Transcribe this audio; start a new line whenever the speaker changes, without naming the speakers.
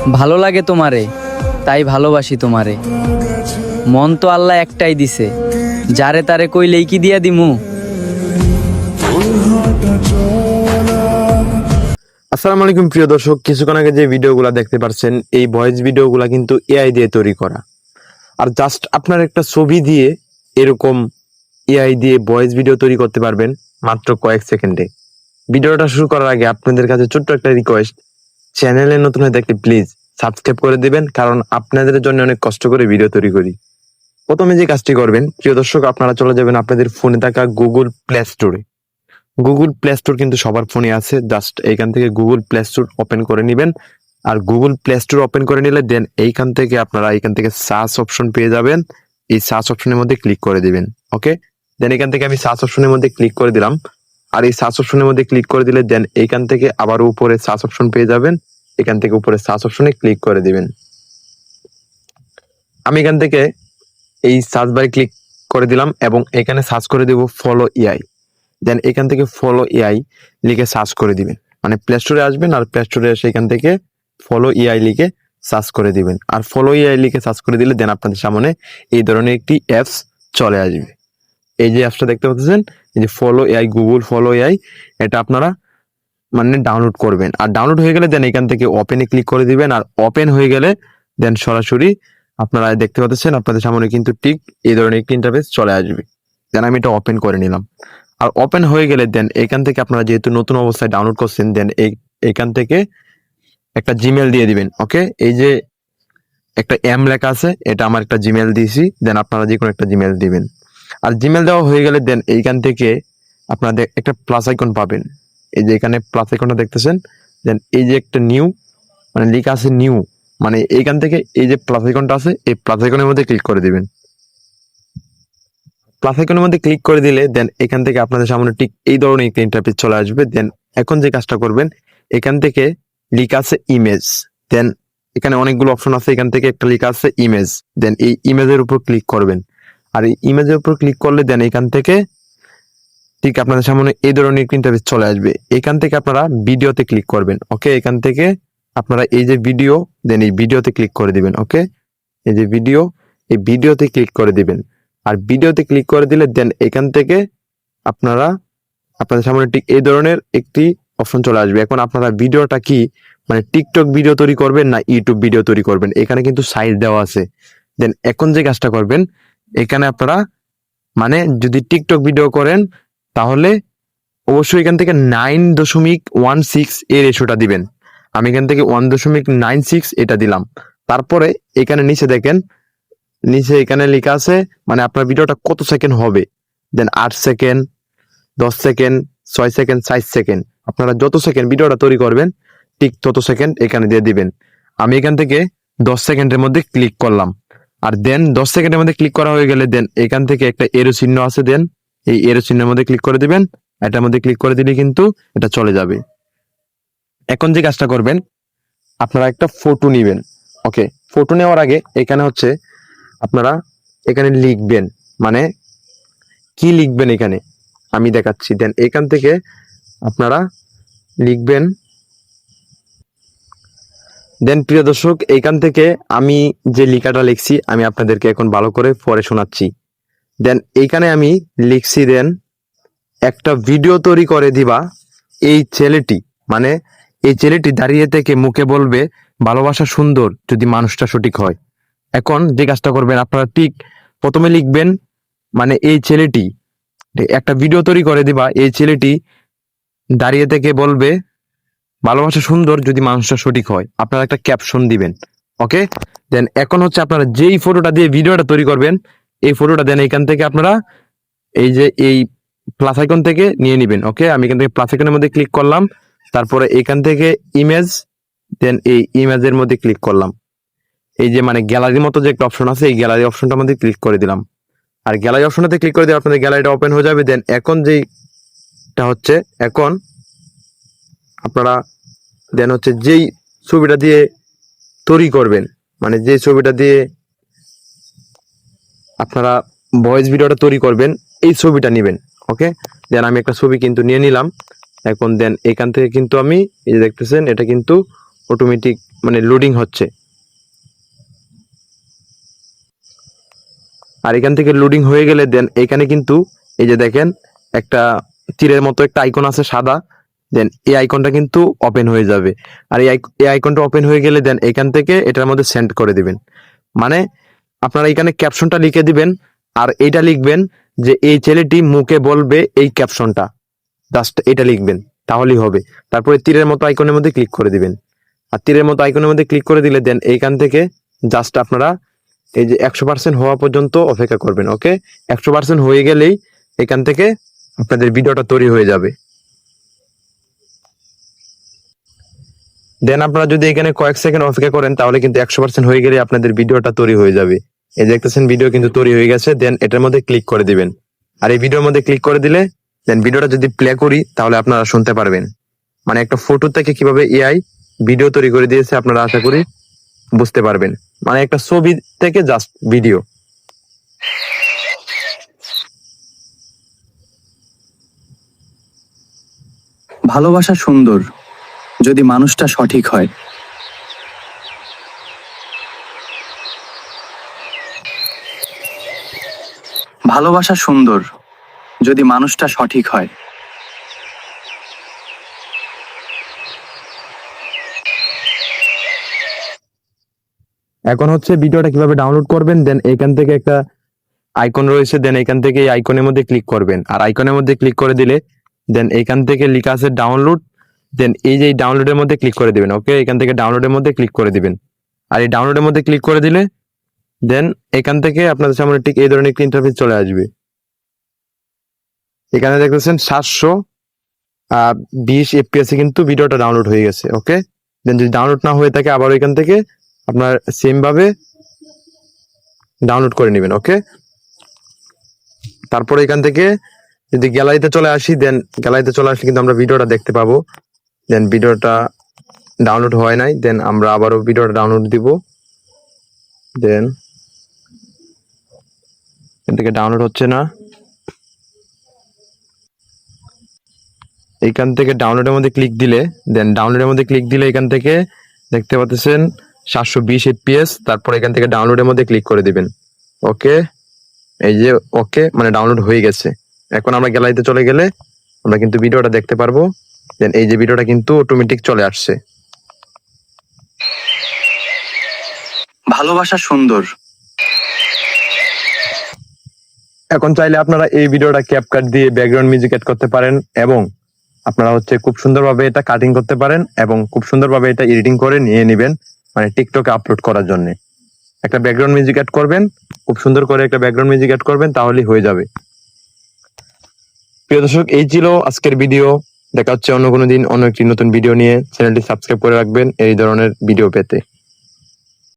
ভালো লাগে তোমারে, তাই ভালোবাসি তোমারে। মন তো আল্লাহ একটাই দিছে, যারে তারে কইলেই কি দিয়া দিমু।
আসসালামু আলাইকুম প্রিয় দর্শক, কিছুক্ষণ আগে যে ভিডিওগুলো দেখতে পাচ্ছেন এই ভয়েস ভিডিওগুলো কিন্তু এআই দিয়ে তৈরি করা। আর জাস্ট আপনার একটা ছবি দিয়ে এরকম এআই দিয়ে ভয়েস ভিডিও তৈরি করতে পারবেন মাত্র কয়েক সেকেন্ডে। ভিডিওটা শুরু করার আগে আপনাদের কাছে ছোট্ট একটা রিকোয়েস্ট, চ্যানেলে নতুন হয়ে দেখলে প্লিজ সাবস্ক্রাইব করে দিবেন, কারণ আপনাদের জন্য অনেক কষ্ট করে ভিডিও তৈরি করি। প্রথমে যে কাজটি করবেন প্রিয় দর্শক, আপনারা চলে যাবেন আপনাদের ফোনে থাকা গুগল প্লে স্টোরে। গুগল প্লে স্টোর কিন্তু সবার ফোনে আছে, জাস্ট এইখান থেকে গুগল প্লে স্টোর ওপেন করে নেবেন। আর গুগল প্লে স্টোর ওপেন করে নিলে দেন এইখান থেকে আপনারা এইখান থেকে সার্চ অপশন পেয়ে যাবেন। এই সার্চ অপশনের মধ্যে ক্লিক করে দিবেন। ওকে, দেন এখান থেকে আমি সার্চ অপশনের মধ্যে ক্লিক করে দিলাম। আর এই সার্চ অপশনের মধ্যে ক্লিক করে দিলে দেন এইখান থেকে আবার উপরে সার্চ অপশন পেয়ে যাবেন। এখান থেকে উপরে সার্চ অপশনে ক্লিক করে দিবেন। আমি এখান থেকে এই সার্চ বারে ক্লিক করে দিলাম এবং এখানে সার্চ করে দেব ফলো এআই। দেন এখান থেকে ফলো এআই লিখে সার্চ করে দিবেন। মানে প্লে স্টোরে আসবেন আর প্লে স্টোরে এসে এখান থেকে ফলো এআই লিখে সার্চ করে দিবেন। আর ফলো এআই লিখে সার্চ করে দিলে দেন আপনাদের সামনে এই ধরনের একটি অ্যাপস চলে আসবে। এই যে অ্যাপসটা দেখতে পাচ্ছেন, এই যে follow AI, Google follow AI, এটা আপনারা মানে ডাউনলোড করবেন। আর ডাউনলোড হয়ে গেলে দেন এখান থেকে ওপেনে ক্লিক করে দিবেন। আর ওপেন হয়ে গেলে দেন সরাসরি আপনারা দেখতে পাচ্ছেন আপনাদের সামনে কিন্তু ঠিক এই ধরনের একটি ইন্টারফেস চলে আসবে। দেন আমি এটা ওপেন করে নিলাম। আর ওপেন হয়ে গেলে দেন এখান থেকে আপনারা যেহেতু নতুন অবস্থায় ডাউনলোড করছেন দেন এইখান থেকে একটা জিমেল দিয়ে দিবেন। ওকে, এই যে একটা এম লেখা আছে, এটা আমার একটা জিমেল দিয়েছি, দেন আপনারা যে কোনো একটা জিমেল দিবেন। আর জিমেল দেওয়া হয়ে গেলে দেন এইখান থেকে আপনাদের একটা প্লাস আইকন পাবেন। এই যে এখানে প্লাস আইকনটা দেখতেছেন, দেন এই যে একটা নিউ মানে লেখা আছে নিউ, মানে এইখান থেকে এই যে প্লাস আইকনটা আছে এই প্লাস আইকনের মধ্যে ক্লিক করে দিবেন। প্লাস আইকনের মধ্যে ক্লিক করে দিলে দেন এখান থেকে আপনাদের সামনে ঠিক এই ধরনের একটা ইন্টারফেস চলে আসবে। দেন এখন যে কাজটা করবেন, এখান থেকে লেখা আছে ইমেজ, দেন এখানে অনেকগুলো অপশন আছে, এখান থেকে একটা লেখা আছে ইমেজ, দেন এই ইমেজের উপর ক্লিক করবেন। আর এই ইমেজের উপর ক্লিক করলে দেন এখান থেকে ঠিক আপনাদের সামনে এই ধরনের একটা ইন্টারফেস চলে আসবে। এখান থেকে আপনারা ভিডিওতে ক্লিক করবেন। ওকে, এখান থেকে আপনারা এই যে ভিডিও, দেন এই ভিডিওতে ক্লিক করে দিবেন। ওকে, এই যে ভিডিও, এই ভিডিওতে ক্লিক করে দিবেন। আর ভিডিওতে ক্লিক করে দিলে দেন এখান থেকে আপনারা আপনাদের সামনে ঠিক এই ধরনের একটি অপশন চলে আসবে। এখন আপনারা ভিডিওটা কি মানে টিকটক ভিডিও তৈরি করবেন না ইউটিউব ভিডিও তৈরি করবেন, এখানে কিন্তু সাইজ দেওয়া আছে। দেন এখন যে কাজটা করবেন, এখানে আপনারা মানে যদি টিকটক ভিডিও করেন তাহলে অবশ্যই এখান থেকে 9.16 এর রেশিওটা দিবেন। আমি এখান থেকে 1.96 এটা দিলাম। তারপরে এখানে নিচে দেখেন, নিচে এখানে লেখা আছে মানে আপনার ভিডিওটা কত সেকেন্ড হবে। দেন 8 সেকেন্ড, 10 সেকেন্ড, 6 সেকেন্ড, 4 সেকেন্ড, আপনারা যত সেকেন্ড ভিডিওটা তৈরি করবেন ঠিক তত সেকেন্ড এখানে দিয়ে দিবেন। আমি এখান থেকে 10 সেকেন্ডের মধ্যে ক্লিক করলাম। আর দেন 10 সেকেন্ডের মধ্যে ক্লিক করা হয়ে গেলে দেন এখান থেকে একটা এরো চিহ্ন আছে, দেন এই এরো চিহ্নের মধ্যে ক্লিক করে দিবেন। এটার মধ্যে ক্লিক করে দিলে কিন্তু এটা চলে যাবে। এখন যে কাজটা করবেন, আপনারা একটা ফটো নিবেন। ওকে, ফটো নেওয়ার আগে এখানে হচ্ছে আপনারা এখানে লিখবেন, মানে কি লিখবেন এখানে আমি দেখাচ্ছি। দেন এখান থেকে আপনারা লিখবেন। দেন প্রিয় দর্শক, এইখান থেকে আমি যে লেখাটা লিখছি আমি আপনাদেরকে এখন ভালো করে পড়ে শোনাচ্ছি। দেন এইখানে আমি লিখছি, দেন একটা ভিডিও তৈরি করে দিবা এই ছেলেটি, মানে এই ছেলেটি দাঁড়িয়ে থেকে মুখে বলবে ভালোবাসা সুন্দর যদি মানুষটা সঠিক হয়। এখন যে কাজটা করবেন, আপনারা ঠিক প্রথমে লিখবেন মানে এই ছেলেটি, একটা ভিডিও তৈরি করে দিবা এই ছেলেটি দাঁড়িয়ে থেকে বলবে ভালোবাসা সুন্দর যদি মানুষটা সঠিক হয়, আপনারা একটা ক্যাপশন দিবেন। ওকে, দেন এখন হচ্ছে আপনারা যেই ফটোটা দিয়ে ভিডিওটা তৈরি করবেন এই ফটোটা দেন এখান থেকে আপনারা এই যে এই প্লাস আইকন থেকে নিয়ে নেবেন। ওকে, আমি এখান থেকে প্লাস আইকনের মধ্যে ক্লিক করলাম, তারপরে এখান থেকে ইমেজ, দেন এই ইমেজের মধ্যে ক্লিক করলাম। এই যে মানে গ্যালারির মতো যে একটা অপশন আছে এই গ্যালারি অপশনটার মধ্যে ক্লিক করে দিলাম। আর গ্যালারি অপশনটাতে ক্লিক করে দিলে আপনাদের গ্যালারিটা ওপেন হয়ে যাবে। দেন এখন যেইটা হচ্ছে, এখন আপনারা দেন হচ্ছে যেই ছবিটা দিয়ে তৈরি করবেন, মানে যে ছবিটা দিয়ে আপনারা ভয়েস ভিডিওটা তৈরি করবেন এই ছবিটা নেবেন। ওকে, দেন আমি একটা ছবি কিন্তু নিয়ে নিলাম। এখন দেন এখান থেকে কিন্তু আমি এই যে দেখতেছেন এটা কিন্তু অটোমেটিক মানে লোডিং হচ্ছে। আর এখান থেকে লোডিং হয়ে গেলে দেন এখানে কিন্তু এই যে দেখেন একটা তীরের মতো একটা আইকন আছে সাদা, দেন এই আইকনটা কিন্তু ওপেন হয়ে যাবে। আর এই আইকনটা ওপেন হয়ে গেলে দেন এখান থেকে এটার মধ্যে সেন্ড করে দিবেন। মানে আপনারা এখানে ক্যাপশনটা লিখে দিবেন আর এইটা লিখবেন যে এই ছেলেটি মুখে বলবে এই ক্যাপশনটা, জাস্ট এটা লিখবেন তাহলেই হবে। তারপরে তীরের মতো আইকনের মধ্যে ক্লিক করে দিবেন। আর তীরের মতো আইকনের মধ্যে ক্লিক করে দিলে দেন এইখান থেকে জাস্ট আপনারা এই যে 100% হওয়া পর্যন্ত অপেক্ষা করবেন। ওকে, 100% হয়ে গেলেই এখান থেকে আপনাদের ভিডিওটা তৈরি হয়ে যাবে। দেন আপনারা যদি এখানে কয়েক সেকেন্ড অপেক্ষা করেন তাহলে কিন্তু 100% হয়ে গেলে আপনাদের ভিডিওটা তৈরি হয়ে যাবে। এই যে দেখতেছেন ভিডিও কিন্তু তৈরি হয়ে গেছে। দেন এটার মধ্যে ক্লিক করে দিবেন। আর এই ভিডিওর মধ্যে ক্লিক করে দিলে দেন ভিডিওটা যদি প্লে করি তাহলে আপনারা শুনতে পারবেন। মানে একটা ফটো থেকে কিভাবে এআই ভিডিও তৈরি করে দিয়েছে আপনারা আশা করি বুঝতে পারবেন। মানে একটা ছবি থেকে জাস্ট ভিডিও।
ভালোবাসা সুন্দর যদি মানুষটা সঠিক হয়। ভালোবাসা সুন্দর যদি মানুষটা সঠিক হয়।
এখন হচ্ছে ভিডিওটা কিভাবে ডাউনলোড করবেন। দেন এখান থেকে একটা আইকন রয়েছে, দেন এখান থেকে এই আইকনের মধ্যে ক্লিক করবেন। আর আইকনের মধ্যে ক্লিক করে দিলে দেন এখান থেকে লেখা আছে ডাউনলোড, দেন এই যে ডাউনলোডের মধ্যে ক্লিক করে দিবেন। ওকে, এখান থেকে ডাউনলোডের মধ্যে ক্লিক করে দিবেন। আর এই ডাউনলোডের মধ্যে ক্লিক করে দিলে দেন এখান থেকে আপনাদের সামনে ঠিক এই ধরনের একটা ইন্টারফেস চলে আসবে। এখানে দেখতেছেন 720 FPS এ কিন্তু ভিডিওটা ডাউনলোড হয়ে গেছে। ওকে, দেন যদি ডাউনলোড না হয়ে থাকে আবার এখান থেকে আপনার সেম ভাবে ডাউনলোড করে নেবেন। ওকে, তারপরে এখান থেকে যদি গ্যালারিতে চলে আসি, দেন গ্যালারিতে চলে আসলে কিন্তু আমরা ভিডিওটা দেখতে পাবো। দেন ভিডিওটা ডাউনলোড হয় নাই, দেন আমরা আবারও ভিডিওটা ডাউনলোড দিব। দেন এখান থেকে ডাউনলোড হচ্ছে না। এইখান থেকে ডাউনলোডের মধ্যে ক্লিক দিলে দেন ডাউনলোডের মধ্যে ক্লিক দিলে এখান থেকে দেখতে পাচ্ছেন 720 FPS। তারপর এখান থেকে ডাউনলোডের মধ্যে ক্লিক করে দিবেন। ওকে, এই যে ওকে মানে ডাউনলোড হয়ে গেছে। এখন আমরা গ্যালারিতে চলে গেলে আমরা কিন্তু ভিডিওটা দেখতে পারবো। দেন এই যে ভিডিওটা কিন্তু অটোমেটিক চলে আসছে।
ভালোবাসা সুন্দর।
এখন চাইলে আপনারা এই ভিডিওটা ক্যাপকাট দিয়ে ব্যাকগ্রাউন্ড মিউজিক এড করতে পারেন এবং আপনারা হচ্ছে খুব সুন্দরভাবে এটা কাটিং করতে পারেন এবং খুব সুন্দরভাবে এটা এডিটিং করে নিয়ে নেবেন মানে টিকটকে আপলোড করার জন্য। একটা ব্যাকগ্রাউন্ড মিউজিক অ্যাড করবেন, খুব সুন্দর করে একটা ব্যাকগ্রাউন্ড মিউজিক অ্যাড করবেন, তাহলেই হয়ে যাবে। প্রিয় দর্শক, এই ছিল আজকের ভিডিও। দেখা হচ্ছে অন্য কোনো দিন অন্য একটি নতুন ভিডিও নিয়ে। চ্যানেলটি সাবস্ক্রাইব করে রাখবেন এই ধরনের ভিডিও পেতে।